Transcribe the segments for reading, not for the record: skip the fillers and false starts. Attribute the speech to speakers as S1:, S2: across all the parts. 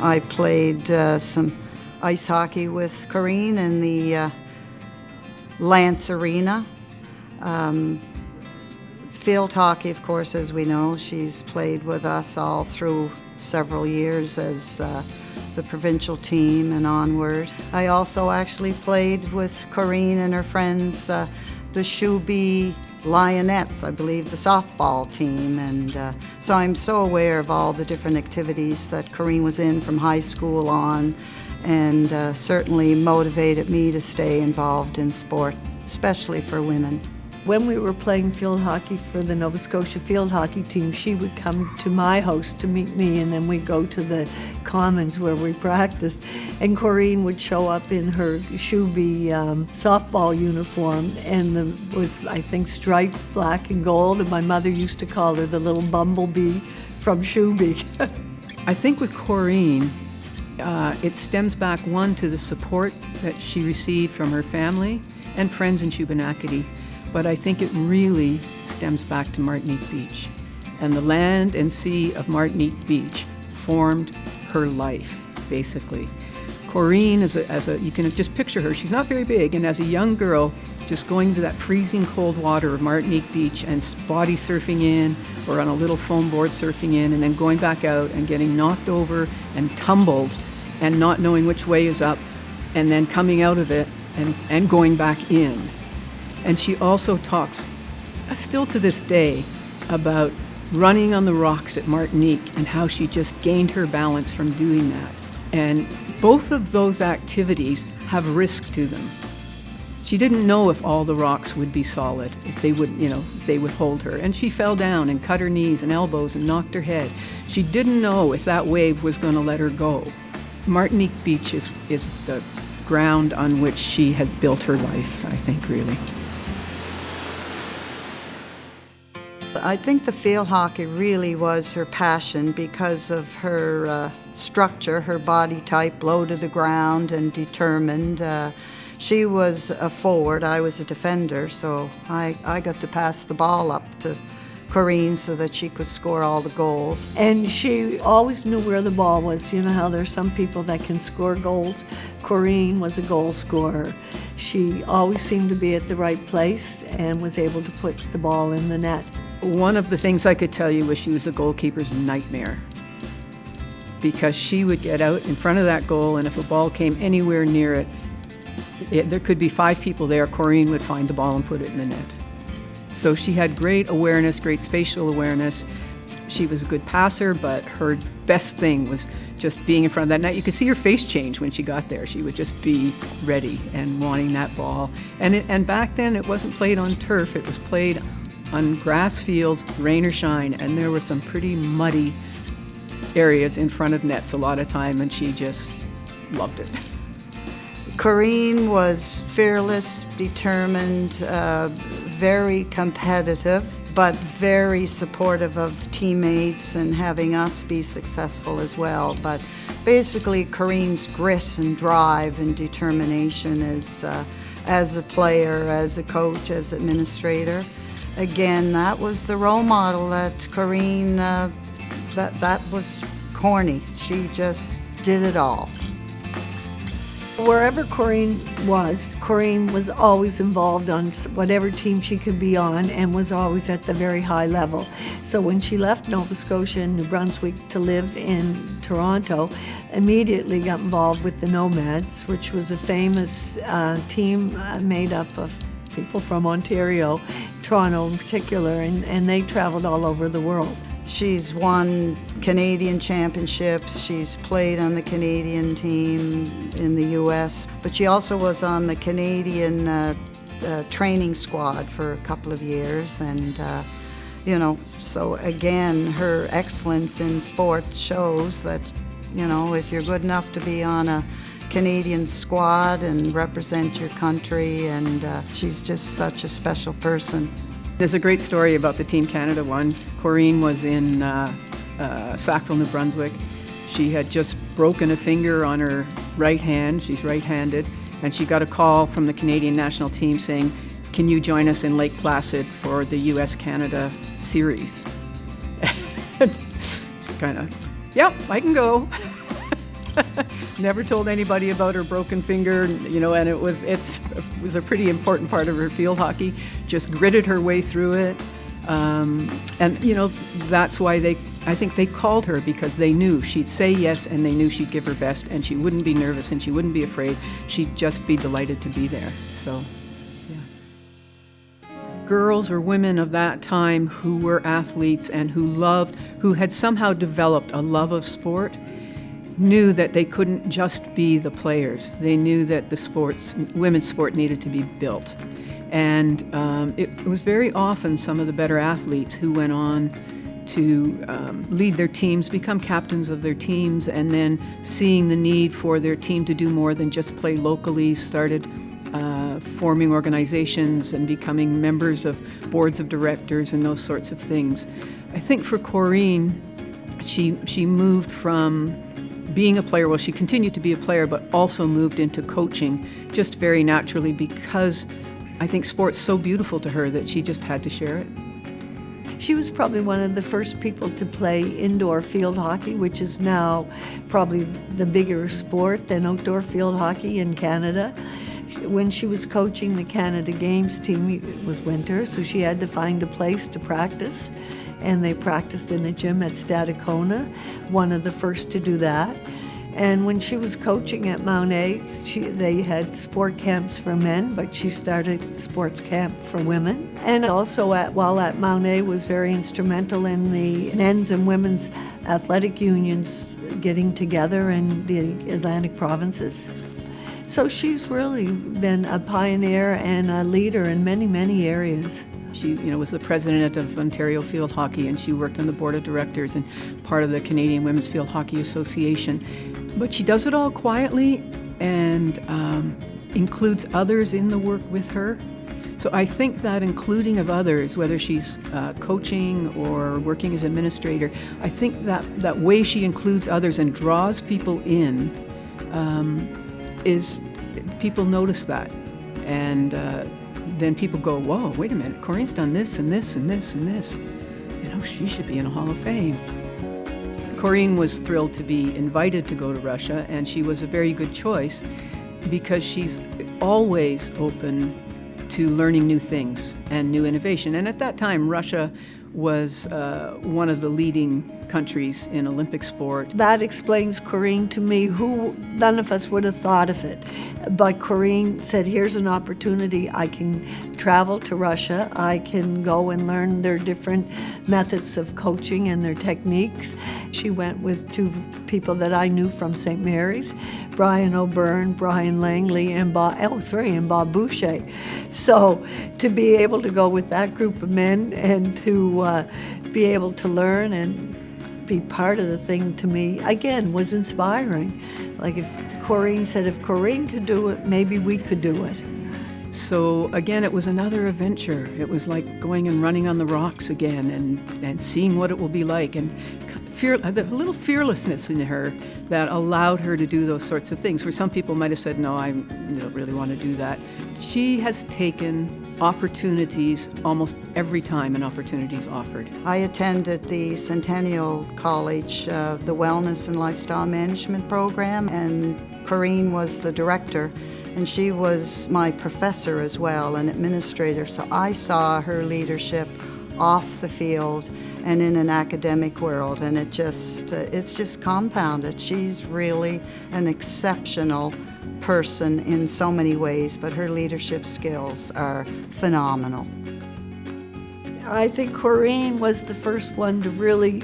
S1: I played some ice hockey with Coreen in the Lance Arena. Field hockey, of course, as we know, she's played with us all through several years as the provincial team and onward. I also actually played with Coreen and her friends, the Shubee Lionettes, I believe, the softball team, and so I'm so aware of all the different activities that Coreen was in from high school on, and certainly motivated me to stay involved in sport, especially for women.
S2: When we were playing field hockey for the Nova Scotia field hockey team, she would come to my house to meet me, and then we'd go to the commons where we practiced. And Coreen would show up in her Shubee softball uniform, and was, I think, striped black and gold, and my mother used to call her the little bumblebee from Shubee.
S3: I think with Coreen, it stems back, one, to the support that she received from her family and friends in Shubenacadie. But I think it really stems back to Martinique Beach. And the land and sea of Martinique Beach formed her life, basically. Coreen, you can just picture her, she's not very big, and as a young girl, just going to that freezing cold water of Martinique Beach and body surfing in, or on a little foam board surfing in, and then going back out and getting knocked over and tumbled and not knowing which way is up, and then coming out of it and going back in. And she also talks, still to this day, about running on the rocks at Martinique and how she just gained her balance from doing that. And both of those activities have risk to them. She didn't know if all the rocks would be solid, if they would hold her. And she fell down and cut her knees and elbows and knocked her head. She didn't know if that wave was going to let her go. Martinique Beach is the ground on which she had built her life, I think, really.
S1: I think the field hockey really was her passion because of her structure, her body type, low to the ground and determined. She was a forward, I was a defender, so I got to pass the ball up to Coreen so that she could score all the goals.
S2: And she always knew where the ball was. You know how there's some people that can score goals? Coreen was a goal scorer. She always seemed to be at the right place and was able to put the ball in the net.
S3: One of the things I could tell you was she was a goalkeeper's nightmare, because she would get out in front of that goal, and if a ball came anywhere near it, there could be 5 people there, Coreen would find the ball and put it in the net. So she had great awareness, great spatial awareness. She was a good passer, but her best thing was just being in front of that net. You could see her face change when she got there. She would just be ready and wanting that ball. And back then it wasn't played on turf, it was played on grass fields, rain or shine, and there were some pretty muddy areas in front of nets a lot of time, and she just loved it.
S1: Coreen was fearless, determined, very competitive, but very supportive of teammates and having us be successful as well. But basically, Coreen's grit and drive and determination is, as a player, as a coach, as administrator. Again, that was the role model that Coreen, that was corny. She just did it all.
S2: Wherever Coreen was always involved on whatever team she could be on, and was always at the very high level. So when she left Nova Scotia and New Brunswick to live in Toronto, immediately got involved with the Nomads, which was a famous team made up of people from Ontario, Toronto in particular, and they traveled all over the world.
S1: She's won Canadian championships, she's played on the Canadian team in the US, but she also was on the Canadian training squad for a couple of years, and so again, her excellence in sport shows that, if you're good enough to be on a Canadian squad and represent your country, and she's just such a special person.
S3: There's a great story about the Team Canada one. Coreen was in Sackville, New Brunswick. She had just broken a finger on her right hand. She's right-handed. And she got a call from the Canadian national team saying, "Can you join us in Lake Placid for the US-Canada series?" Kind of, yep, I can go. Never told anybody about her broken finger, and it was a pretty important part of her field hockey. Just gritted her way through it. That's why I think they called her, because they knew she'd say yes, and they knew she'd give her best, and she wouldn't be nervous and she wouldn't be afraid. She'd just be delighted to be there. So, yeah. Girls or women of that time who were athletes and who had somehow developed a love of sport, knew that they couldn't just be the players. They knew that women's sport needed to be built. And it was very often some of the better athletes who went on to lead their teams, become captains of their teams, and then seeing the need for their team to do more than just play locally, started forming organizations and becoming members of boards of directors and those sorts of things. I think for Coreen, she moved from being a player, well, she continued to be a player, but also moved into coaching just very naturally, because I think sport's so beautiful to her that she just had to share it.
S2: She was probably one of the first people to play indoor field hockey, which is now probably the bigger sport than outdoor field hockey in Canada. When she was coaching the Canada Games team, it was winter, so she had to find a place to practice, and they practiced in a gym at Stadacona, one of the first to do that. And when she was coaching at Mount A, they had sport camps for men, but she started sports camp for women. And also while at Mount A was very instrumental in the men's and women's athletic unions getting together in the Atlantic provinces. So she's really been a pioneer and a leader in many, many areas.
S3: She, was the president of Ontario Field Hockey, and she worked on the board of directors and part of the Canadian Women's Field Hockey Association. But she does it all quietly and includes others in the work with her. So I think that including of others, whether she's coaching or working as administrator, I think that way she includes others and draws people in is people notice that. And then people go, whoa, wait a minute, Coreen's done this and this and this and this. She should be in a Hall of Fame. Coreen was thrilled to be invited to go to Russia, and she was a very good choice because she's always open to learning new things and new innovation. And at that time, Russia was one of the leading countries in Olympic sport.
S2: That explains Coreen to me, who none of us would have thought of it. But Coreen said, here's an opportunity. I can travel to Russia. I can go and learn their different methods of coaching and their techniques. She went with two people that I knew from St. Mary's, Brian O'Byrne, Brian Langley, and Bob Boucher. So to be able to go with that group of men and to be able to learn and be part of the thing, to me, again, was inspiring. Like if Coreen could do it, maybe we could do it.
S3: So again, it was another adventure. It was like going and running on the rocks again and seeing what it will be like, and the little fearlessness in her that allowed her to do those sorts of things, where some people might have said, no, I don't really want to do that. She has taken opportunities almost every time an opportunity is offered.
S1: I attended the Centennial College, the Wellness and Lifestyle Management program, and Coreen was the director, and she was my professor as well, an administrator. So I saw her leadership off the field and in an academic world, and it's just compounded. She's really an exceptional person in so many ways, but her leadership skills are phenomenal.
S2: I think Coreen was the first one to really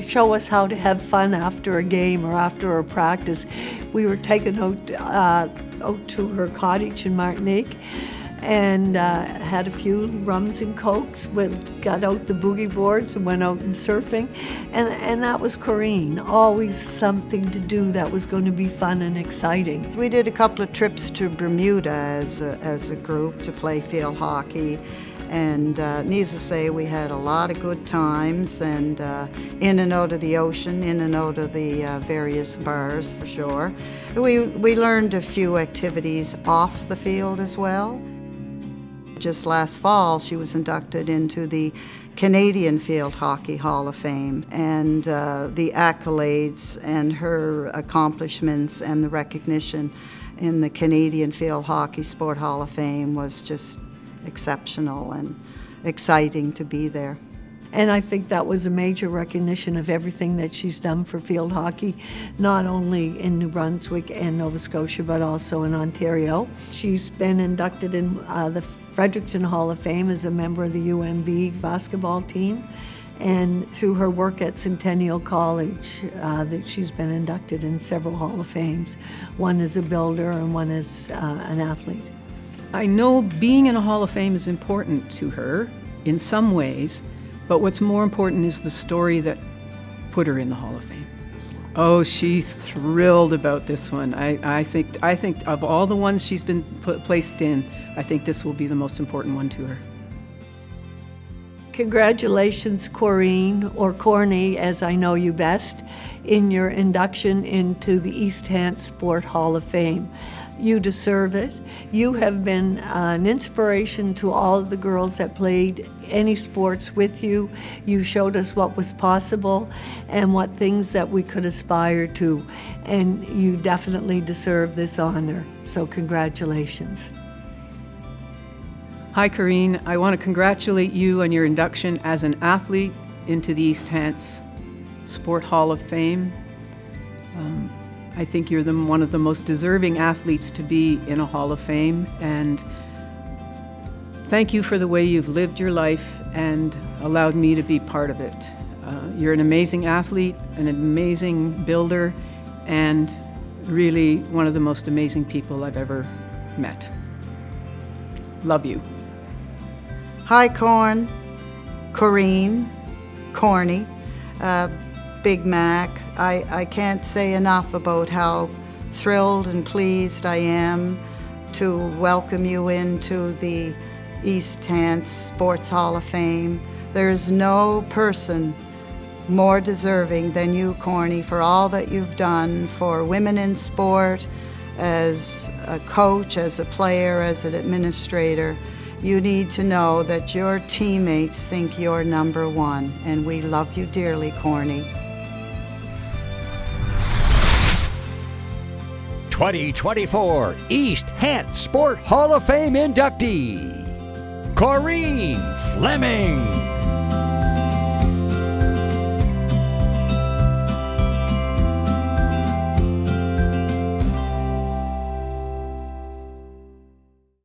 S2: show us how to have fun after a game or after a practice. We were taken out to her cottage in Martinique and had a few rums and cokes. We got out the boogie boards and went out and surfing, and that was Coreen. Always something to do that was going to be fun and exciting. We did a couple of trips to Bermuda as a group to play field hockey, and needless to say, we had a lot of good times, and in and out of the ocean, in and out of the various bars for sure. We learned a few activities off the field as well. Just last fall, she was inducted into the
S1: Canadian Field Hockey Hall of Fame, and the accolades and her accomplishments and the recognition in the Canadian Field Hockey Sport Hall of Fame was just exceptional and exciting to be there.
S2: And I think that was a major recognition of everything that she's done for field hockey, not only in New Brunswick and Nova Scotia, but also in Ontario. She's been inducted in the Fredericton Hall of Fame as a member of the UMB basketball team. And through her work at Centennial College, that she's been inducted in several Hall of Fames. One as a builder and one as an athlete.
S3: I know being in a Hall of Fame is important to her in some ways, but what's more important is the story that put her in the Hall of Fame. Oh, she's thrilled about this one. I think of all the ones she's been placed in, I think this will be the most important one to her.
S2: Congratulations, Coreen, or Corney, as I know you best, in your induction into the East Hants Sport Hall of Fame. You deserve it. You have been an inspiration to all of the girls that played any sports with you. You showed us what was possible and what things that we could aspire to, and you definitely deserve this honor. So congratulations.
S3: Hi, Coreen. I want to congratulate you on your induction as an athlete into the East Hants Sport Hall of Fame. I think you're one of the most deserving athletes to be in a Hall of Fame, and thank you for the way you've lived your life and allowed me to be part of it. You're an amazing athlete, an amazing builder, and really one of the most amazing people I've ever met. Love you.
S1: Hi, Coreen, Corny, Big Mac. I can't say enough about how thrilled and pleased I am to welcome you into the East Hants Sports Hall of Fame. There is no person more deserving than you, Corny, for all that you've done for women in sport, as a coach, as a player, as an administrator. You need to know that your teammates think you're number one, and we love you dearly, Corny.
S4: 2024 East Hants Sport Hall of Fame inductee, Coreen Flemming.